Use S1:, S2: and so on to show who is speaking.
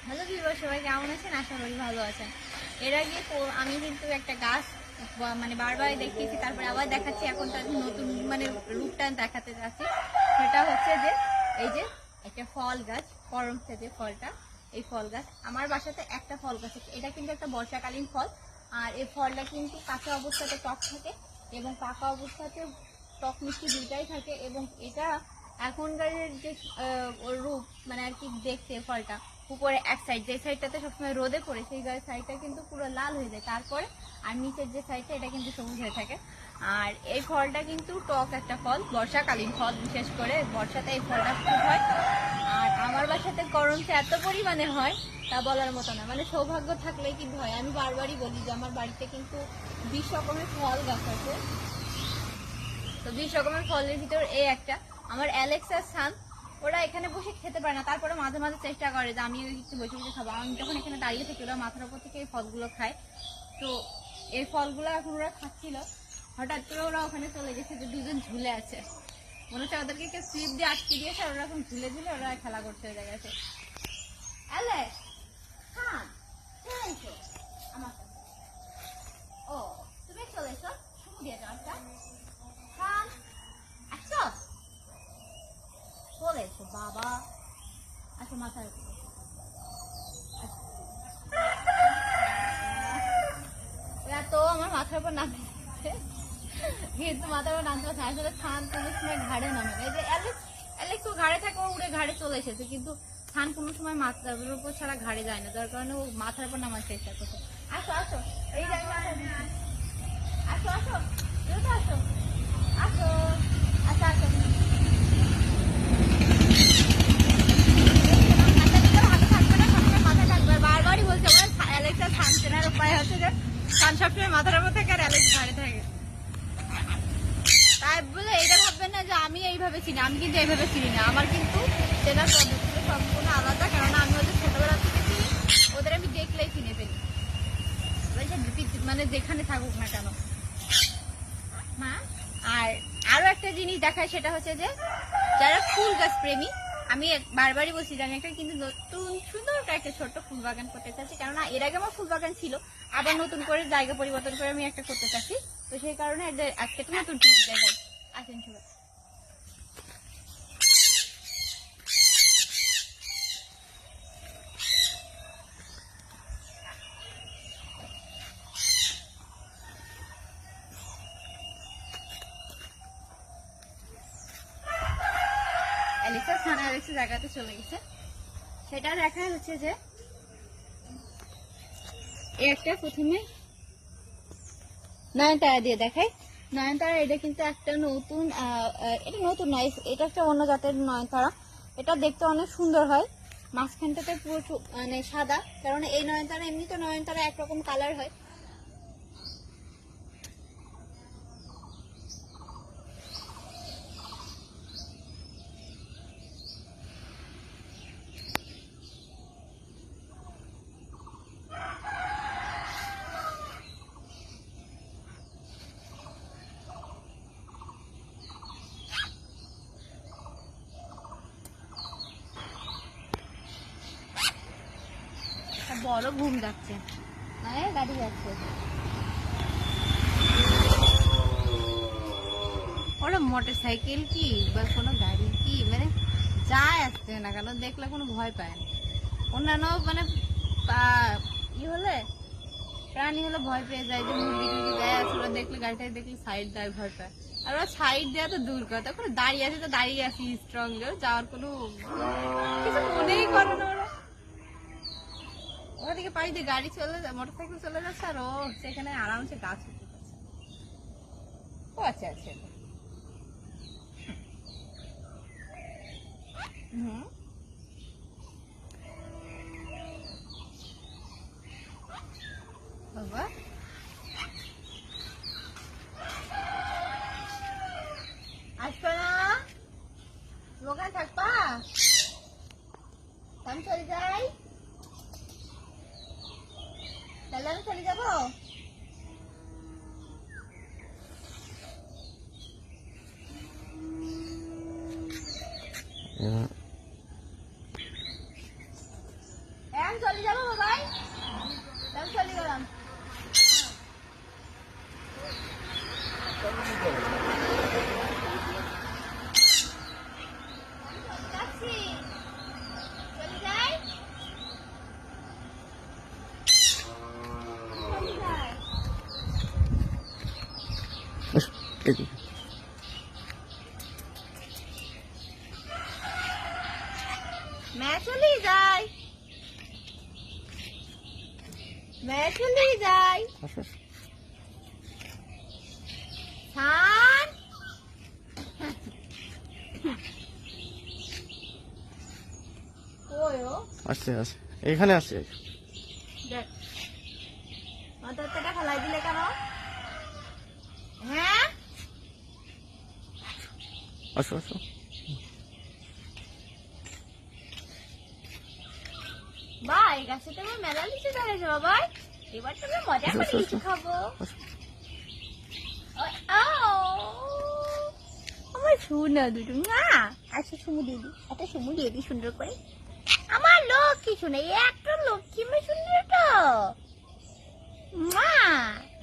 S1: Hello viewer, সবাই কেমন আছেন? আশা করি ভালো আছেন। এর আগে আমি কিন্তু একটা গাছ মানে বারবার দেখিয়েছি, তারপরে আবার দেখাচ্ছি। এখন তার নতুন মানে রূপটা দেখাতে যাচ্ছি। সেটা হচ্ছে যে এই যে একটা ফল গাছ, করমচা যে ফলটা, এই ফল গাছ আমার বাসাতে একটা ফল গাছ আছে। এটা কিন্তু একটা বর্ষাকালীন ফল। আর এই ফলটা কিন্তু কাঁচা অবস্থাতে টক থাকে এবং পাকা অবস্থাতে টক মিষ্টি দুইটাই থাকে। এবং এটা এখনকার যে রূপ মানে আর কি দেখতে ফলটা, উপরে এক সাইড যে সাইডটাতে সবসময় রোদে পড়ে সেই সাইডটা কিন্তু পুরো লাল হয়ে যায়, তারপরে আর নিচের যে সাইডটা এটা কিন্তু সবুজ হয়ে থাকে। আর এই ফলটা কিন্তু টক একটা ফল, বর্ষাকালীন ফল, বিশেষ করে বর্ষাতে এই ফলটা খুব হয়। আর আমার বাসাতে করমচা এত পরিমাণে হয় তা বলার মতো না, মানে সৌভাগ্য থাকলেই কিন্তু হয়। আমি বারবারই বলি যে আমার বাড়িতে কিন্তু 20 রকমের ফল গাছ আছে। তো 20 রকমের ফলের ভিতর এই একটা। আমার অ্যালেক্সার সান ওরা এখানে বসে খেতে পারে না, তারপরে মাঝে মাঝে চেষ্টা করে যে আমি একটু বসে বসে খাবো। আমি যখন এখানে দাঁড়িয়ে থাকি ওরা মাথার উপর থেকে এই ফলগুলো খায়। তো এই ফলগুলো এখন ওরা খাচ্ছিল, হঠাৎ করে ওরা ওখানে চলে গেছে, যে দুজন ঝুলে আছে। মনে হচ্ছে ওদেরকে কেউ স্লিপ দিয়ে আটকে দিয়েছে, আর ওরা এখন ঝুলে ঝুলে ওরা খেলা করতে হয়ে গেছে। আমার কাছে ও তুমি চলে এসো, শুরু দিয়ে যাও একটা চলে এসো বাবা। আচ্ছা মাথার ওরা তো আমার মাথার উপর নামে কিন্তু মাথার উপর নামতে পারছে আসলে। থান কোনো সময় ঘাড়ে নামে, এই যে অ্যালেক্স ও ঘাড়ে থাকে, ও উড়ে ঘাড়ে চলে এসেছে, কিন্তু থান কোনো সময় মাথার উপর ছাড়া ঘাড়ে যায় না, যার কারণে ও মাথার উপর নামার চেষ্টা করছে। আসো আসো, এই যে আসো আসো, দ্রুত আসো আসো, আচ্ছা আসো। বারবারই বলছে ওরা অ্যালেক্সা থামছে না, উপায় হচ্ছে যে কান সবসময় মাথার উপর থাকে আর অ্যালেক্স ঘাড়ে থাকে। তাই বলে এটা ভাববেন না যে আমি এইভাবে চিনি, আমি কিন্তু এইভাবে চিনি না। আমার কিন্তু চেনার পদ্ধতিটা সম্পূর্ণ আলাদা, কারণ আমি ওদের ছোটবেলা থেকে চিনি, ওদের আমি দেখলেই চিনে ফেলি, মানে যেখানে থাকুক না কেন। হ্যাঁ, আর আরো একটা জিনিস দেখায়, সেটা হচ্ছে যে যারা ফুল গাছ প্রেমী, আমি বারবারই বলছি যে আমি একটা কিন্তু নতুন সুন্দর একটা ছোট্ট ফুল বাগান করতে চাচ্ছি, কেননা এর আগে আমার ফুল বাগান ছিল, আবার নতুন করে জায়গা পরিবর্তন করে আমি একটা করতে চাচ্ছি। তো সেই কারণে আজকে তো নতুন টিপস দেখাই, আসেন সবাই। অ্যালেক্সা থানা অ্যালেক্সা জায়গাতে চলে গেছে, সেটা দেখা হচ্ছে যে একটা প্রথমে নয়নতারা দিয়ে দেখাই। নয়নতারা এটা কিন্তু একটা নতুন, এটা নতুন নয়, এটা একটা অন্য জাতের নয়নতারা। এটা দেখতে অনেক সুন্দর হয়, মাঝখানটাতে পুরো মানে সাদা, কারণ এই নয়নতারা এমনি তো নয়নতারা একরকম কালার হয়। বড় ঘুম যাচ্ছে, গাড়ি যাচ্ছে, ওরা মোটর সাইকেল কি বা কোনো গাড়ি কি, মানে যায় আসছে না কেন, দেখলে কোনো ভয় পায় না। অন্যান্য মানে ই হলে প্রাণী হলে ভয় পেয়ে যায়, যে মুরগি টুরগি দেয় আসলে দেখলে, গাড়িটাকে দেখলে সাইড দেয়, ভয় পায়। আর ওরা সাইড দেওয়া তো দূর কথা, কোনো দাঁড়িয়ে আছে তো দাঁড়িয়ে আছি স্ট্রংলি, যাওয়ার কোনো কিছু মনেই করে না ওরা। ওদিকে পাশ দিয়ে গাড়ি চলে যায়, মোটর সাইকেল চলে যাচ্ছে, আর ও সেখানে আরামসে গাছ উঠতে পারছে। ও আচ্ছা আচ্ছা, হুম বাবা আসবে না, দোকান থাকবা, আমি চলে যাই, তাহলে আমি চলে যাবো। मैं चली जाए শান কই ও
S2: আসছে এখানে আসছে।
S1: দেখ মাথাটা ফেলাই দিলে কেন? হ্যাঁ
S2: আসো আসো।
S1: ভাই গাছে তোমার মেলা লিচু ধরেছে বাবা, এবার তুমি মজা করে লিচু খাবো। আমার শোনা দুটো না, আচ্ছা সুমু দিদি, একটা সুমু দিদি সুন্দর করে। আমার লক্ষ্মী শোনা, একটা লক্ষ্মী মেয়ে সুন্দর তো মা।